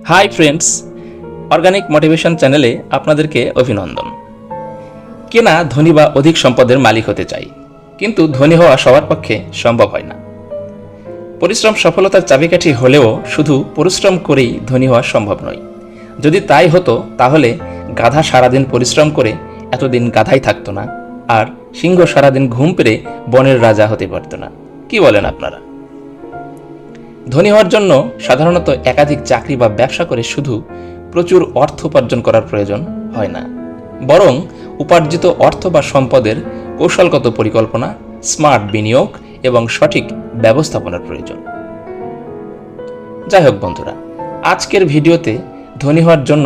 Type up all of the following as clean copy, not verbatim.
Hi friends, organic motivation চ্যানেলে আপনাদেরকে অভিনন্দন। কে না ধনী বা অধিক সম্পদের মালিক হতে চাই, কিন্তু ধনী হওয়া সবার পক্ষে সম্ভব হয় না। পরিশ্রম সফলতার চাবিকাঠি হলেও শুধু পরিশ্রম করেই ধনী হওয়া সম্ভব নয়। যদি তাই হতো তাহলে গাধা সারাদিন পরিশ্রম করে এতদিন গাধাই থাকতো না, আর সিংহ সারাদিন ঘুম পেড়ে বনের রাজা হতে পারত না। কি বলেন আপনারা? ধনী হওয়ার জন্য সাধারণত একাধিক চাকরি বা ব্যবসা করে শুধু প্রচুর অর্থ উপার্জন করার প্রয়োজন হয় না, বরং উপার্জিত অর্থ বা সম্পদের কৌশলগত পরিকল্পনা, স্মার্ট বিনিয়োগ এবং সঠিক ব্যবস্থাপনার প্রয়োজন। যাই হোক বন্ধুরা, আজকের ভিডিওতে ধনী হওয়ার জন্য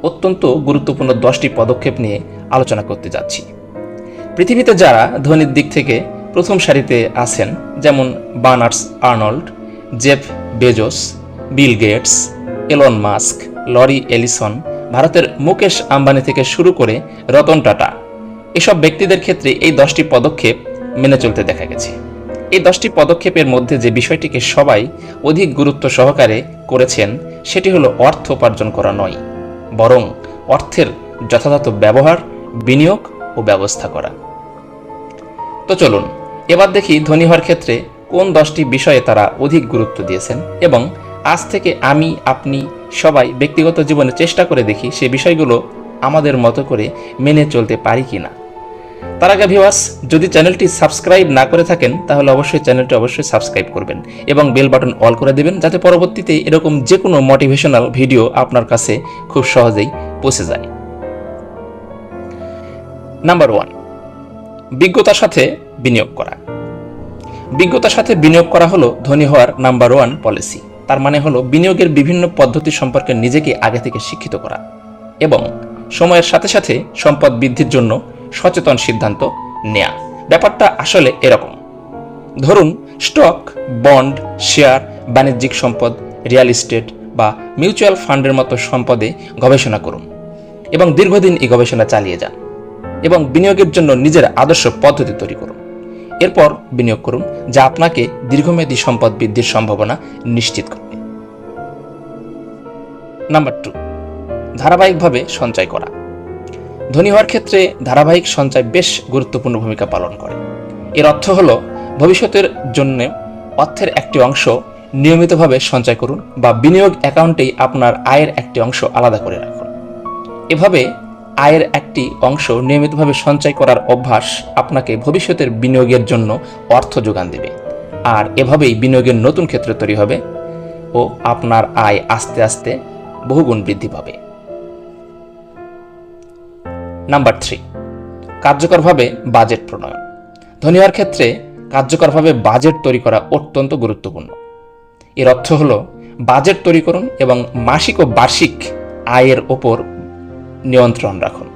অত্যন্ত গুরুত্বপূর্ণ 10টি পদক্ষেপ নিয়ে আলোচনা করতে যাচ্ছি। পৃথিবীতে যারা ধনীর দিক থেকে প্রথম সারিতে আছেন, যেমন Bernard Arnault, Jeff Bezos, Bill Gates, Elon Musk, Larry Ellison, ভারতের মুকেশ আম্বানি থেকে শুরু করে রতন টাটা, এসব ব্যক্তিদের ক্ষেত্রে এই 10টি পদক্ষেপ মেনে চলতে দেখা গেছে। এই 10টি পদক্ষেপের মধ্যে যে বিষয়টিকে সবাই অধিক গুরুত্ব সহকারে করেছেন সেটি হলো অর্থ উপার্জন করা নয়, বরং অর্থের যথাযথ ব্যবহার, বিনিয়োগ ও ব্যবস্থা করা। তো চলুন এবার দেখি ধনী হওয়ার ক্ষেত্রে কোন 10টি বিষয়ে তারা অধিক গুরুত্ব দিয়েছেন, এবং আজ থেকে আমি, আপনি সবাই ব্যক্তিগত জীবনে চেষ্টা করে দেখি সে বিষয়গুলো আমাদের মতো করে মেনে চলতে পারি কিনা। তার আগে ভিউয়ার্স, যদি চ্যানেলটি সাবস্ক্রাইব না করে থাকেন তাহলে অবশ্যই চ্যানেলটি সাবস্ক্রাইব করবেন এবং বেল বাটন অল করে দেবেন, যাতে পরবর্তীতে এরকম যে কোনো মোটিভেশনাল ভিডিও আপনার কাছে খুব সহজেই পৌঁছে যায়। নাম্বার 1, বিজ্ঞতার সাথে বিনিয়োগ করা। বিজ্ঞতার সাথে বিনিয়োগ করা হলো ধনী হওয়ার নাম্বার 1 পলিসি। তার মানে হলো বিনিয়োগের বিভিন্ন পদ্ধতি সম্পর্কে নিজেকে আগে থেকে শিক্ষিত করা এবং সময়ের সাথে সাথে সম্পদ বৃদ্ধির জন্য সচেতন সিদ্ধান্ত নেয়া। ব্যাপারটা আসলে এরকম: ধরুন, স্টক, বন্ড, শেয়ার, বাণিজ্যিক সম্পদ, রিয়েল এস্টেট বা মিউচুয়াল ফান্ডের মতো সম্পদে গবেষণা করুন এবং দীর্ঘদিন এই গবেষণা চালিয়ে যান এবং বিনিয়োগের জন্য নিজের আদর্শ পদ্ধতি তৈরি করুন। এরপর বিনিয়োগ করুন, যা আপনাকে দীর্ঘমেয়াদী সম্পদ বৃদ্ধির সম্ভাবনা নিশ্চিত করবে। নাম্বার 2, ধারাবাহিকভাবে সঞ্চয় করা। ধনী হওয়ার ক্ষেত্রে ধারাবাহিক সঞ্চয় বেশ গুরুত্বপূর্ণ ভূমিকা পালন করে। এর অর্থ হলো ভবিষ্যতের জন্য অর্থের একটি অংশ নিয়মিতভাবে সঞ্চয় করুন বা বিনিয়োগ অ্যাকাউন্টেই আপনার আয়ের একটি অংশ আলাদা করে রাখুন। এভাবে আয়ের একটি অংশ নিয়মিতভাবে সঞ্চয় করার অভ্যাস আপনাকে ভবিষ্যতের বিনিয়োগের জন্য অর্থ যোগান দেবে, আর এভাবেই বিনিয়োগের নতুন ক্ষেত্র তৈরি হবে ও আপনার আয় আস্তে আস্তে বহুগুণ বৃদ্ধি পাবে। নাম্বার 3, কার্যকরভাবে বাজেট প্রণয়ন। ধনী হওয়ার ক্ষেত্রে কার্যকরভাবে বাজেট তৈরি করা অত্যন্ত গুরুত্বপূর্ণ। এর অর্থ হলো বাজেট তৈরি করুন এবং মাসিক ও বার্ষিক আয়ের ওপর নিয়ন্ত্রণ রাখুন।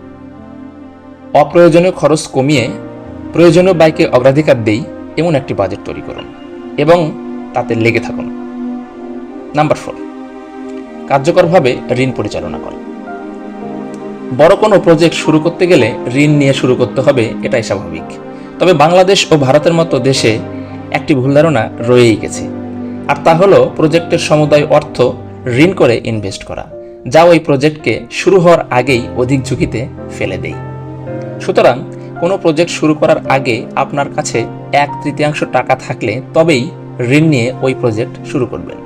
অপ্রয়োজনীয় খরচ কমিয়ে প্রয়োজনীয় ব্যয়কে অগ্রাধিকার দেই এমন একটি বাজেট তৈরি করুন এবং তাতে লেগে থাকুন। নাম্বার 4, কার্যকরভাবে ঋণ পরিচালনা করা। বড় কোনো প্রজেক্ট শুরু করতে গেলে ঋণ নিয়ে শুরু করতে হবে, এটাই স্বাভাবিক। তবে বাংলাদেশ ও ভারতের মতো দেশে একটি ভুল ধারণা রয়েই গেছে, আর তা হলো প্রজেক্টের সমুদায় অর্থ ঋণ করে ইনভেস্ট করা, যা ওই প্রজেক্টকে শুরু হওয়ার আগেই অধিক ঝুঁকিতে ফেলে দেয়। সুতরাং কোনো প্রজেক্ট শুরু করার আগে আপনার কাছে 1/3 টাকা থাকলে তবেই ঋণ নিয়ে ওই প্রজেক্ট শুরু করবেন।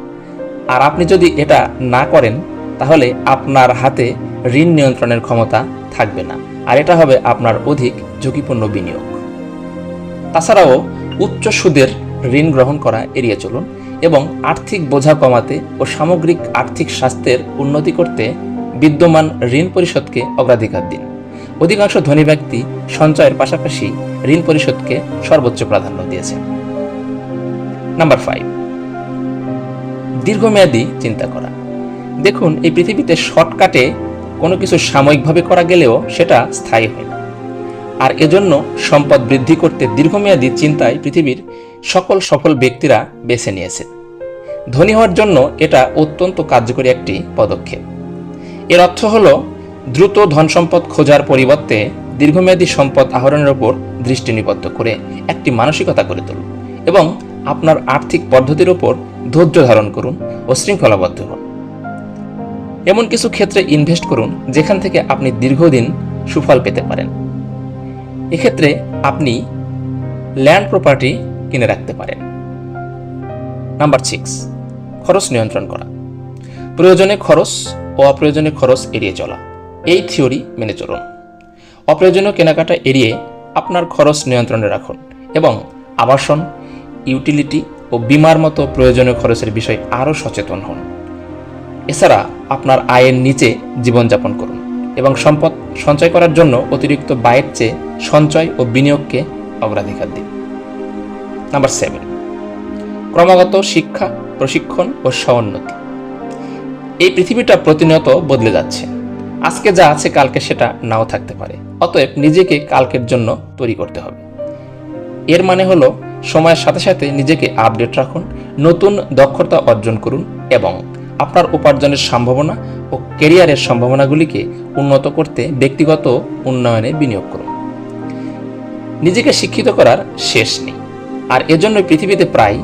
আর আপনি যদি এটা না করেন তাহলে আপনার হাতে ঋণ নিয়ন্ত্রণের ক্ষমতা থাকবে না, আর এটা হবে আপনার অধিক ঝুঁকিপূর্ণ বিনিয়োগ। তাছাড়াও উচ্চ সুদের ঋণ গ্রহণ করা এড়িয়ে চলুন এবং আর্থিক বোঝা কমাতে ও সামগ্রিক আর্থিক স্বাস্থ্যের উন্নতি করতে বিদ্যমান ঋণ পরিশোধকে অগ্রাধিকার দিন। অধিকাংশ ধনী ব্যক্তি সঞ্চয়ের পাশাপাশি ঋণ পরিশোধকে সর্বোচ্চ প্রাধান্য দিয়েছেন। নাম্বার 5, দীর্ঘমেয়াদী চিন্তা করা। দেখুন, এই পৃথিবীতে শর্টকাটে কোনো কিছু সাময়িকভাবে করা গেলেও সেটা স্থায়ী হয় না, আর এজন্য সম্পদ বৃদ্ধি করতে দীর্ঘমেয়াদী চিন্তায় পৃথিবীর সকল সফল ব্যক্তিরা বেছে নিয়েছে। ধনী হওয়ার জন্য এটা অত্যন্ত কার্যকরী একটি পদক্ষেপ। এর অর্থ হলো দ্রুত ধন সম্পদ খোঁজার পরিবর্তে দীর্ঘমেয়াদী সম্পদ আহরণের উপর দৃষ্টি নিবদ্ধ করে একটি মানসিকতা গড়ে তুলুন এবং আপনার আর্থিক পদ্ধতির উপর ধৈর্য ধারণ করুন ও শৃঙ্খলাবদ্ধ হন। এমন কিছু ক্ষেত্রে ইনভেস্ট করুন যেখান থেকে আপনি দীর্ঘদিন সুফল পেতে পারেন। এক্ষেত্রে আপনি ল্যান্ড প্রপার্টি কিনে রাখতে পারেন। নাম্বার 6, খরচ নিয়ন্ত্রণ করা। প্রয়োজনে খরচ ও অপ্রয়োজনীয় খরচ এড়িয়ে চলা। এই থিওরি মেনে চলুন। অপ্রয়োজনীয় কেনাকাটা এড়িয়ে আপনার খরচ নিয়ন্ত্রণে রাখুন এবং আবাসন, ইউটিলিটি ও বীমার মতো প্রয়োজনীয় খরচের বিষয়ে আরও সচেতন হন। এছাড়া আপনার আয়ের নিচে জীবনযাপন করুন এবং সম্পদ সঞ্চয় করার জন্য অতিরিক্ত ব্যয়ের চেয়ে সঞ্চয় ও বিনিয়োগকে অগ্রাধিকার দিন। নাম্বার 7, ক্রমাগত শিক্ষা, প্রশিক্ষণ ও স্ব-উন্নতি। এই পৃথিবীটা প্রতিনিয়ত বদলে যাচ্ছে। আজকে যা আছে কালকে সেটা নাও থাকতে পারে। অতএব নিজেকে কালকের জন্য তৈরি করতে হবে। এর মানে হলো সময়ের সাথে সাথে নিজেকে আপডেট রাখুন, নতুন দক্ষতা অর্জন করুন এবং আপনার উপার্জনের সম্ভাবনা ও ক্যারিয়ারের সম্ভাবনাগুলিকে উন্নত করতে ব্যক্তিগত উন্নয়নে বিনিয়োগ করুন। নিজেকে শিক্ষিত করার শেষ নেই, আর এজন্য পৃথিবীতে প্রায়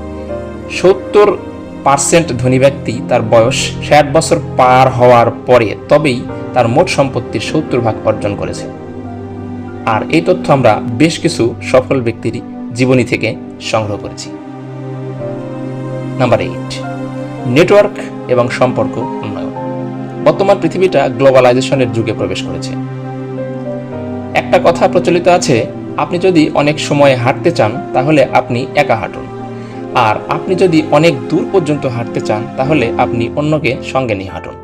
70% ধনী ব্যক্তি তার বয়স 60 বছর পার হওয়ার পরে তবেই তার মোট সম্পত্তির 70% অর্জন করেছে। আর এই তথ্য আমরা বেশ কিছু সফল ব্যক্তির জীবনী থেকে সংগ্রহ করেছি। নাম্বার 8, নেটওয়ার্ক এবং সম্পর্ক উন্নয়ন। বর্তমান পৃথিবীটা গ্লোবালাইজেশনের যুগে প্রবেশ করেছে। একটা কথা প্রচলিত আছে, আপনি যদি অনেক সময় হাঁটতে চান তাহলে আপনি একা হাঁটুন, আর আপনি যদি অনেক দূর পর্যন্ত হাঁটতে চান তাহলে আপনি অন্যকে সঙ্গে নিয়ে হাঁটুন।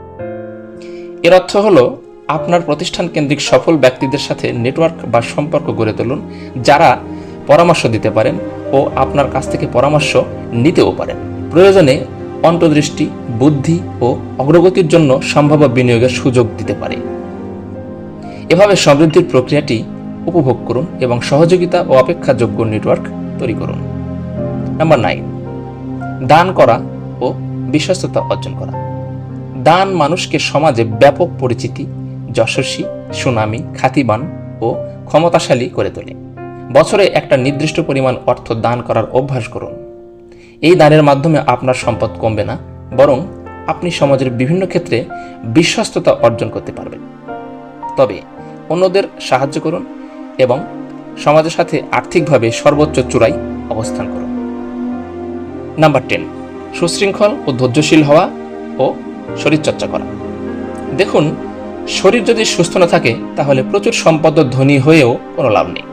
এর অর্থ হলো আপনার প্রতিষ্ঠান কেন্দ্রিক সফল ব্যক্তিদের সাথে নেটওয়ার্ক বা সম্পর্ক গড়ে তুলুন, যারা পরামর্শ দিতে পারেন ও আপনার কাছ থেকে পরামর্শ নিতেও পারেন। প্রয়োজনে অন্তর্দৃষ্টি, বুদ্ধি ও অগ্রগতির জন্য সম্ভাব্য বিনিয়োগের সুযোগ দিতে পারে। এভাবে সমৃদ্ধির প্রক্রিয়াটি উপভোগ করুন এবং সহযোগিতা ও অপেক্ষাযোগ্য নেটওয়ার্ক তৈরি করুন। নাম্বার 9, দান করা ও বিশ্বস্ততা অর্জন করা। দান মানুষকে সমাজে ব্যাপক পরিচিতি, যশস্বী, সুনামী, খ্যাতিবান ও ক্ষমতাশালী করে তোলে। বছরে একটা নির্দিষ্ট পরিমাণ অর্থ দান করার অভ্যাস করুন। এই দানের মাধ্যমে আপনার সম্পদ কমবে না, বরং আপনি সমাজের বিভিন্ন ক্ষেত্রে বিশ্বস্ততা অর্জন করতে পারবেন। তবে অন্যদের সাহায্য করুন এবং সমাজের সাথে আর্থিকভাবে সর্বোচ্চ চূড়ায় অবস্থান করুন। নাম্বার 10, সুশৃঙ্খল ও ধৈর্যশীল হওয়া ও শরীরচর্চা করা। দেখুন, শরীর যদি সুস্থ না থাকে তাহলে প্রচুর সম্পদ ও ধনী হয়েও কোনো লাভ নেই,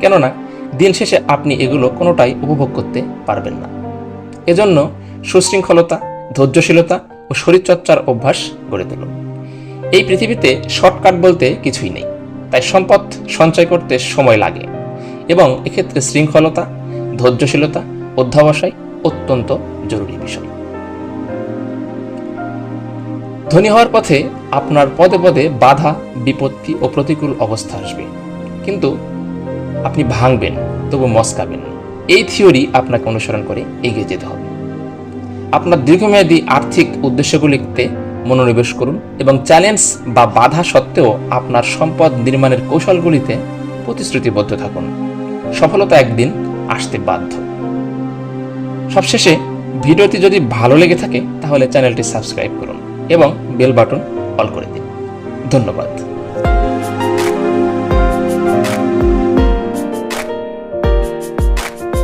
কেননা দিন শেষে আপনি এগুলো কোনোটাই উপভোগ করতে পারবেন না। এজন্য সুশৃঙ্খলতা, ধৈর্যশীলতা ও শরীরচর্চার অভ্যাস গড়ে তুলুন। এই পৃথিবীতে শর্টকাট বলতে কিছুই নেই, তাই সম্পদ সঞ্চয় করতে সময় লাগে এবং এক্ষেত্রে শৃঙ্খলতা, ধৈর্যশীলতা, অধ্যবসায় অত্যন্ত জরুরি বিষয়। ধনী হওয়ার পথে আপনার পদে পদে বাধা, বিপত্তি ও প্রতিকূল অবস্থা আসবে, কিন্তু আপনি ভাঙবেন তবু মস্কাবেন। এই থিওরি আপনাকে অনুসরণ করে এগিয়ে যেতে হবে। আপনার দীর্ঘমেয়াদী আর্থিক উদ্দেশ্যগুলিতে মনোনিবেশ করুন এবং চ্যালেঞ্জ বা বাধা সত্ত্বেও আপনার সম্পদ নির্মাণের কৌশলগুলিতে প্রতিশ্রুতিবদ্ধ থাকুন। সফলতা একদিন আসতে বাধ্য। সবশেষে, ভিডিওটি যদি ভালো লেগে থাকে তাহলে চ্যানেলটি সাবস্ক্রাইব করুন এবং বেল বাটন অল করে দিন। ধন্যবাদ।